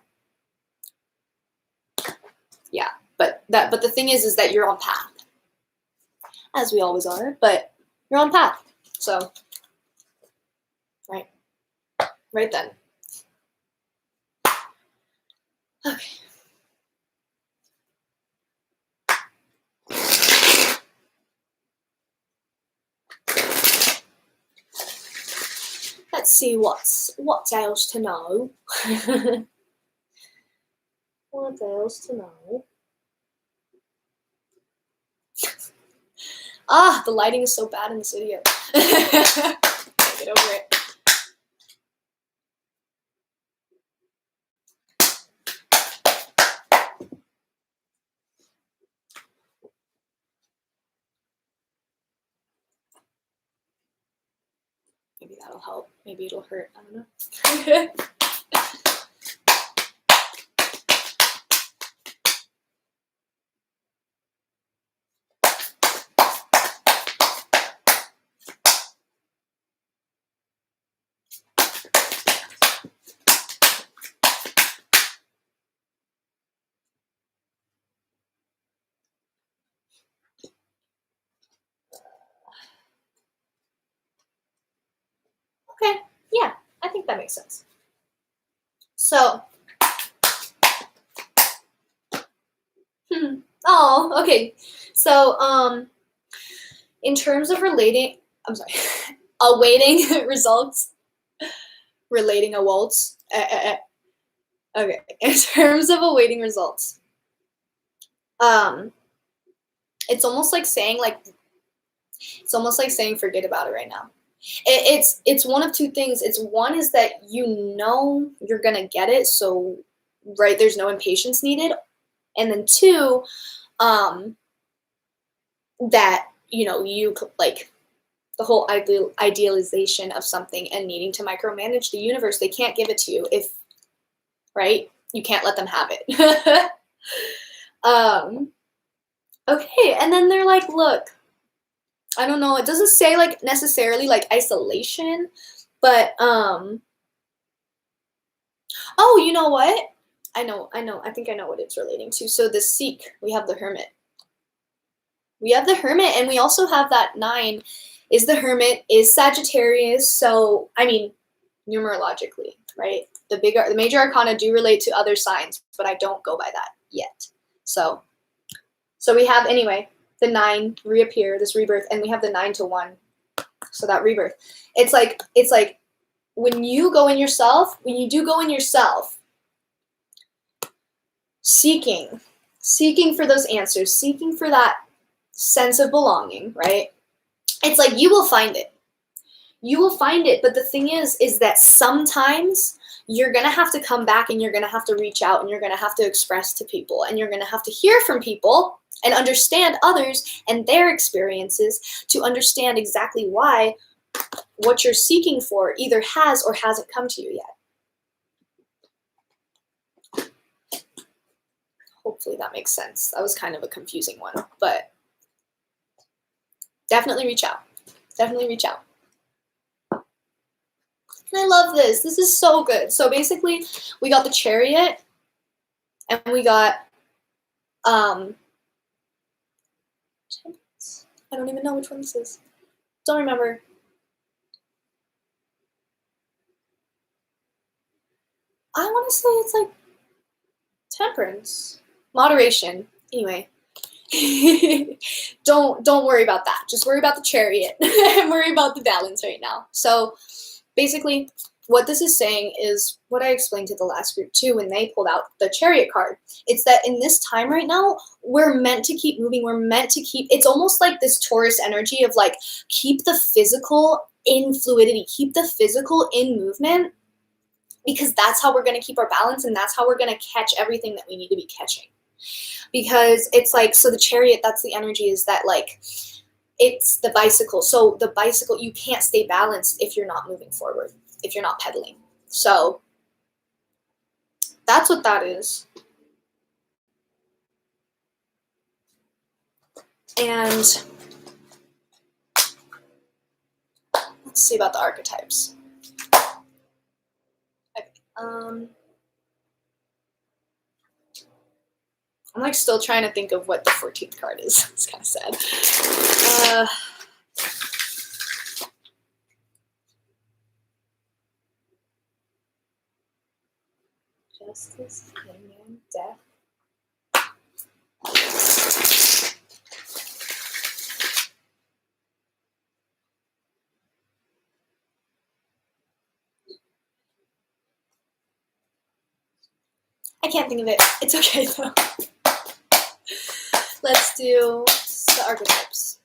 Yeah, but the thing is that you're on path, as we always are, but you're on path. So, right then. Okay. see what else to know. What else to know? Ah, the lighting is so bad in this video. Get over it. Maybe that'll help. Maybe it'll hurt. I don't know. Okay, yeah, I think that makes sense. So, oh, okay. So, in terms of awaiting results, relating a waltz. Okay, in terms of awaiting results, it's almost like saying forget about it right now. It's one of two things. It's one is that you know you're gonna get it, so right, there's no impatience needed, and then two, that you like the whole idealization of something and needing to micromanage the universe. They can't give it to you if right, you can't let them have it. Okay, and then they're like, look, I don't know, it doesn't say like necessarily like isolation, but oh, you know what? I think I know what it's relating to. So the Seek, we have the Hermit. We have the Hermit, and we also have that 9 is the Hermit, is Sagittarius. So, I mean, numerologically, right? The major arcana do relate to other signs, but I don't go by that yet. So we have, anyway, the 9 reappear, this rebirth, and we have the 9 to 1. So that rebirth. It's like when you go in yourself, seeking for those answers, seeking for that sense of belonging, right? It's like you will find it. You will find it, but the thing is that sometimes you're going to have to come back and you're going to have to reach out and you're going to have to express to people and you're going to have to hear from people and understand others and their experiences to understand exactly why what you're seeking for either has or hasn't come to you yet. Hopefully that makes sense. That was kind of a confusing one, but definitely reach out. Definitely reach out. And I love this. This is so good. So basically, we got the Chariot, and we got, I don't even know which one this is. Don't remember. I want to say it's like Temperance. Moderation. Anyway. Don't worry about that. Just worry about the Chariot and worry about the balance right now. So basically, what this is saying is what I explained to the last group too when they pulled out the Chariot card. It's that in this time right now, we're meant to keep moving. We're meant to keep, it's almost like this Taurus energy of like, keep the physical in fluidity, keep the physical in movement, because that's how we're going to keep our balance and that's how we're going to catch everything that we need to be catching. Because it's like, so the Chariot, that's the energy, is that like, it's the bicycle. So the bicycle, you can't stay balanced if you're not moving forward, if you're not pedaling. So that's what that is. And let's see about the archetypes. Okay. I'm like still trying to think of what the 14th card is. It's kind of sad. Justice, Hangman, Death. I can't think of it. It's okay though. Let's do the archetypes.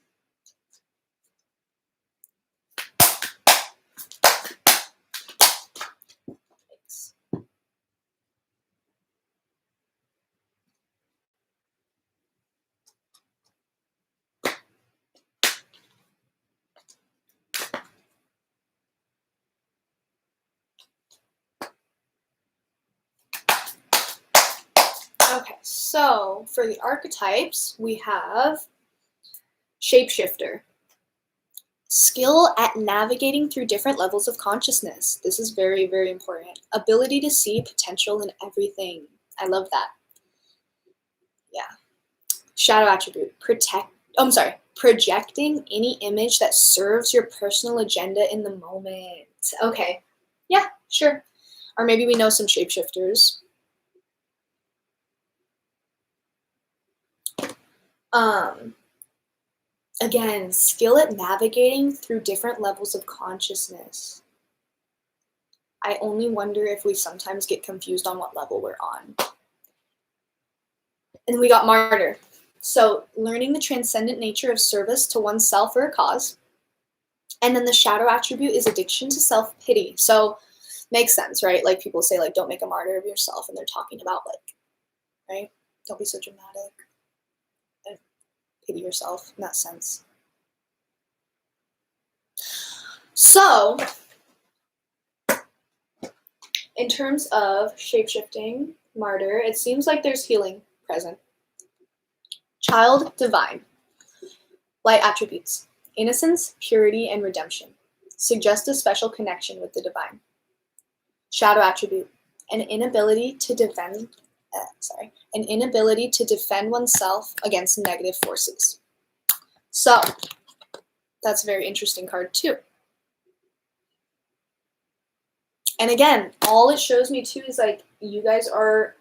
Thanks. Okay, so for the archetypes, we have shapeshifter. Skill at navigating through different levels of consciousness. This is very, very important. Ability to see potential in everything. I love that. Yeah. Shadow attribute. Projecting any image that serves your personal agenda in the moment. Okay. Yeah, sure. Or maybe we know some shapeshifters. Again, skill at navigating through different levels of consciousness. I only wonder if we sometimes get confused on what level we're on. And we got martyr. So learning the transcendent nature of service to oneself or a cause. And then the shadow attribute is addiction to self-pity. So makes sense, right? Like people say, like, don't make a martyr of yourself. And they're talking about, like, right? Don't be so dramatic. And pity yourself in that sense. So in terms of shapeshifting, martyr, it seems like there's healing present. Child, divine. Light attributes. Innocence, purity, and redemption. Suggest a special connection with the divine. Shadow attribute. An inability to defend oneself against negative forces. So that's a very interesting card too. And again, all it shows me too is like you guys are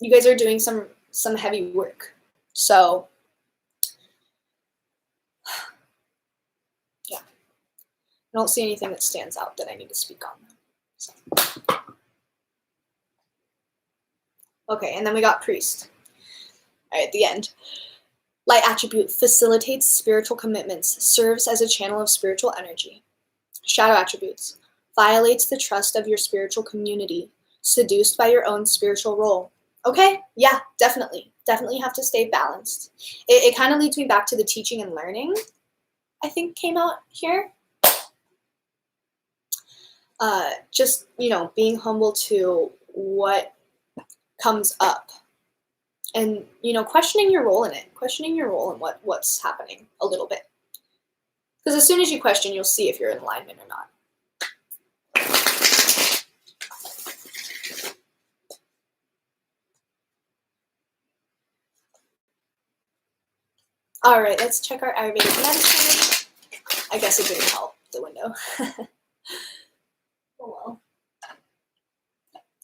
doing some heavy work. So yeah, I don't see anything that stands out that I need to speak on. So. Okay, and then we got priest. All right, at the end. Light attribute facilitates spiritual commitments, serves as a channel of spiritual energy. Shadow attributes violates the trust of your spiritual community, seduced by your own spiritual role. Okay, yeah, definitely. Definitely have to stay balanced. It kind of leads me back to the teaching and learning, I think came out here. Just, being humble to what comes up. And, questioning your role in it. Questioning your role in what's happening a little bit. Because as soon as you question, you'll see if you're in alignment or not. All right, let's check our Ayurvedic medicine. I guess it didn't help, the window. Oh well.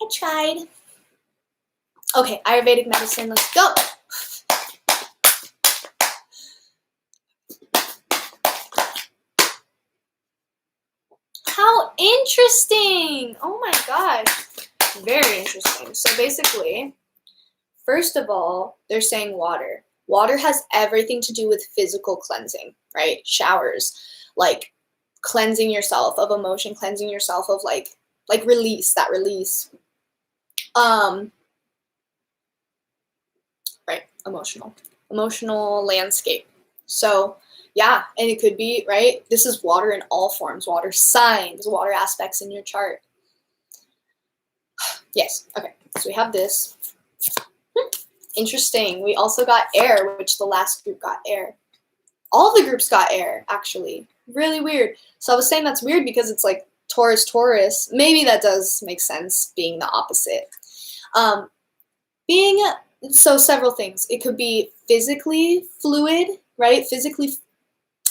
I tried. Okay, Ayurvedic medicine, let's go. How interesting! Oh my gosh. Very interesting. So basically, first of all, they're saying water. Water has everything to do with physical cleansing, right? Showers, like cleansing yourself of emotion, cleansing yourself of like release, that release. Right, emotional landscape. So yeah, and it could be, right? This is water in all forms, water signs, water aspects in your chart. Yes, okay, so we have this. Interesting. We also got air, which the last group got air. All the groups got air, actually. Really weird. So I was saying that's weird because it's like Taurus. Maybe that does make sense being the opposite. So several things. It could be physically fluid, right? Physically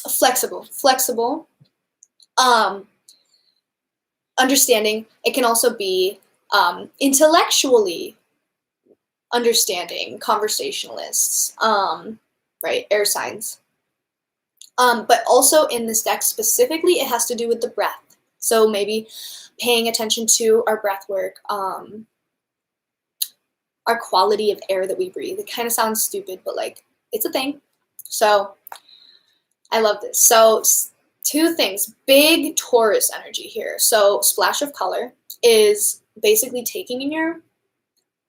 flexible. Understanding. It can also be intellectually understanding, conversationalists, right? Air signs. But also in this deck specifically, it has to do with the breath. So maybe paying attention to our breath work, our quality of air that we breathe. It kind of sounds stupid, but like it's a thing. So I love this. So two things, big Taurus energy here. So splash of color is basically taking in your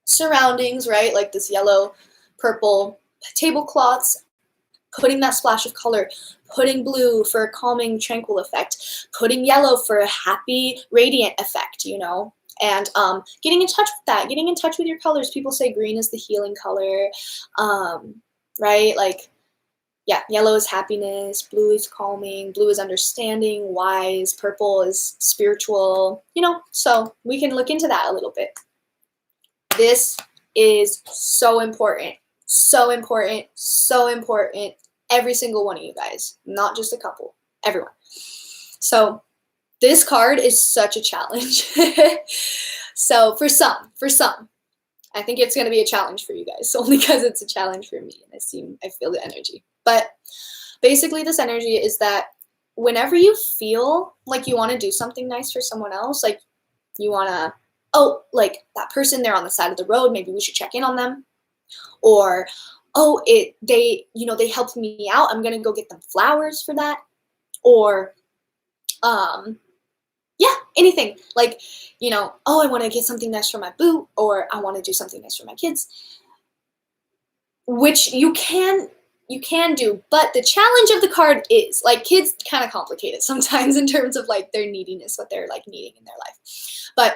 surroundings, right? Like this yellow, purple tablecloths, putting that splash of color, putting blue for a calming, tranquil effect, putting yellow for a happy, radiant effect, you know? And getting in touch with that, getting in touch with your colors. People say green is the healing color, right? Like, yeah, yellow is happiness, blue is calming, blue is understanding, wise, purple is spiritual, you know? So we can look into that a little bit. This is so important, so important, so important. Every single one of you guys, not just a couple, everyone. So this card is such a challenge. So for some, I think it's going to be a challenge for you guys, only because it's a challenge for me, and I feel the energy. But basically this energy is that whenever you feel like you want to do something nice for someone else, like you want to, oh, like that person, they're on the side of the road, maybe we should check in on them. Or, oh, they helped me out, I'm going to go get them flowers for that. Or, yeah, anything. Like, you know, oh, I want to get something nice for my boo, or I want to do something nice for my kids. Which you can do, but the challenge of the card is, like, kids kind of complicate it sometimes in terms of like their neediness, what they're like needing in their life. But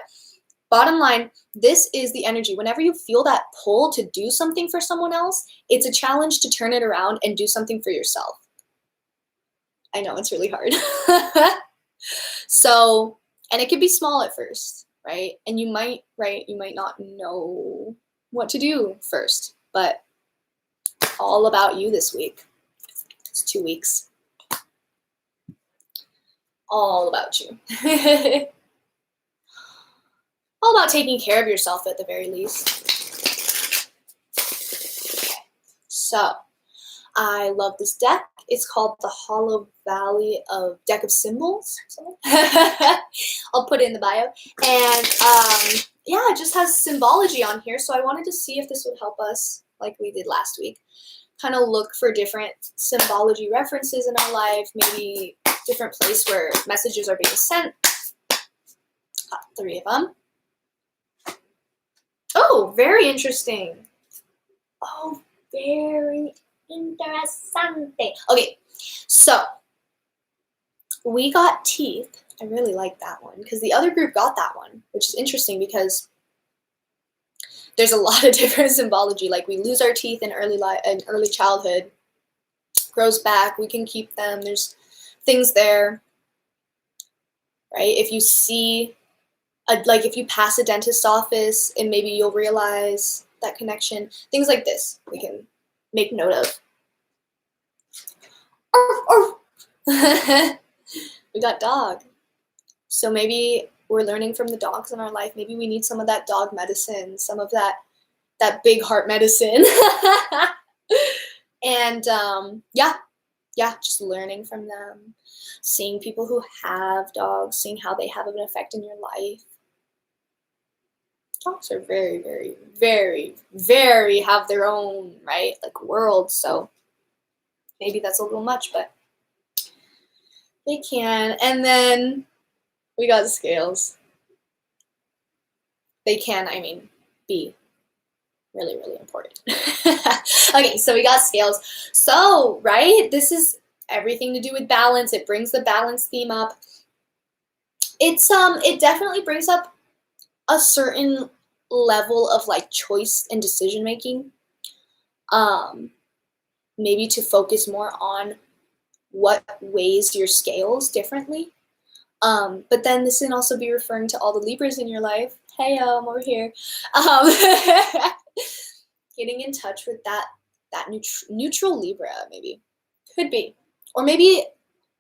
bottom line, this is the energy. Whenever you feel that pull to do something for someone else, it's a challenge to turn it around and do something for yourself. I know it's really hard. So, and it could be small at first, right? And you might not know what to do first, but all about you this week. It's 2 weeks. All about you. All about taking care of yourself at the very least. Okay. So, I love this deck. It's called the Hollow Valley of Deck of Symbols. I'll put it in the bio. And yeah, it just has symbology on here. So I wanted to see if this would help us, like we did last week. Kind of look for different symbology references in our life. Maybe different place where messages are being sent. Got 3 of them. Oh, very interesting. Oh, very interesante. Okay, so we got teeth. I really like that one because the other group got that one, which is interesting because there's a lot of different symbology. Like we lose our teeth in early childhood, grows back, we can keep them. There's things there, right? If you see, like if you pass a dentist's office and maybe you'll realize that connection. Things like this we can make note of. We got dog. So maybe we're learning from the dogs in our life. Maybe we need some of that dog medicine, some of that big heart medicine. And yeah, just learning from them, seeing people who have dogs, seeing how they have an effect in your life. Dogs are very, very, very, very have their own, right, like world. So maybe that's a little much, but they can. And then we got scales. They can, I mean, be really, really important. Okay, so we got scales. So, right, this is everything to do with balance. It brings the balance theme up. It definitely brings up a certain level of like choice and decision making. Maybe to focus more on what weighs your scales differently. But then this can also be referring to all the Libras in your life. Hey, I'm over here. Getting in touch with that neutral Libra, maybe. Could be. Or maybe,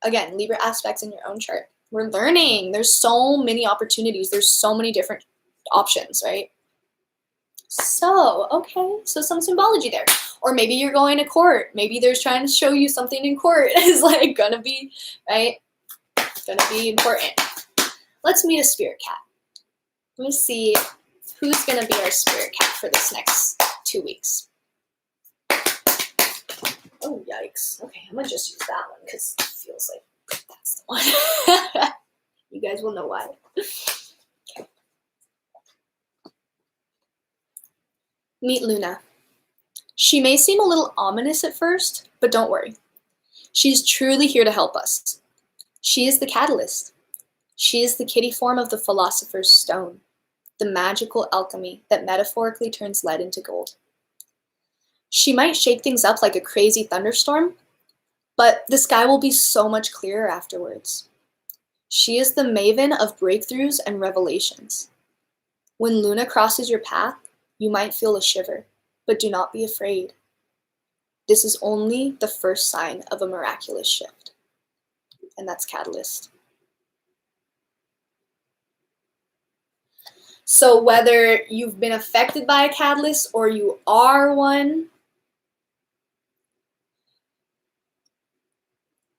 again, Libra aspects in your own chart. We're learning. There's so many opportunities. There's so many different options, right? So, okay, so some symbology there. Or maybe you're going to court. Maybe they're trying to show you something in court is like gonna be, right? Gonna be important. Let's meet a spirit cat. Let me see Who's going to be our spirit cat for this next 2 weeks? Oh, yikes. Okay, I'm going to just use that one because it feels like that's the one. You guys will know why. Okay. Meet Luna. She may seem a little ominous at first, but don't worry. She's truly here to help us. She is the catalyst. She is the kitty form of the philosopher's stone, the magical alchemy that metaphorically turns lead into gold. She might shake things up like a crazy thunderstorm, but the sky will be so much clearer afterwards. She is the maven of breakthroughs and revelations. When Luna crosses your path, you might feel a shiver, but do not be afraid. This is only the first sign of a miraculous shift, and that's catalyst. So whether you've been affected by a catalyst or you are one,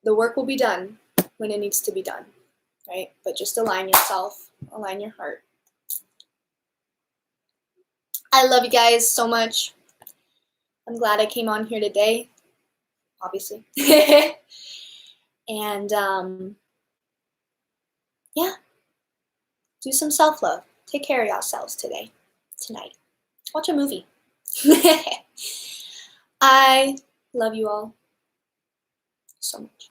the work will be done when it needs to be done, right? But just align yourself, align your heart. I love you guys so much. I'm glad I came on here today, obviously. And yeah, do some self-love. Take care of yourselves tonight. Watch a movie. I love you all so much.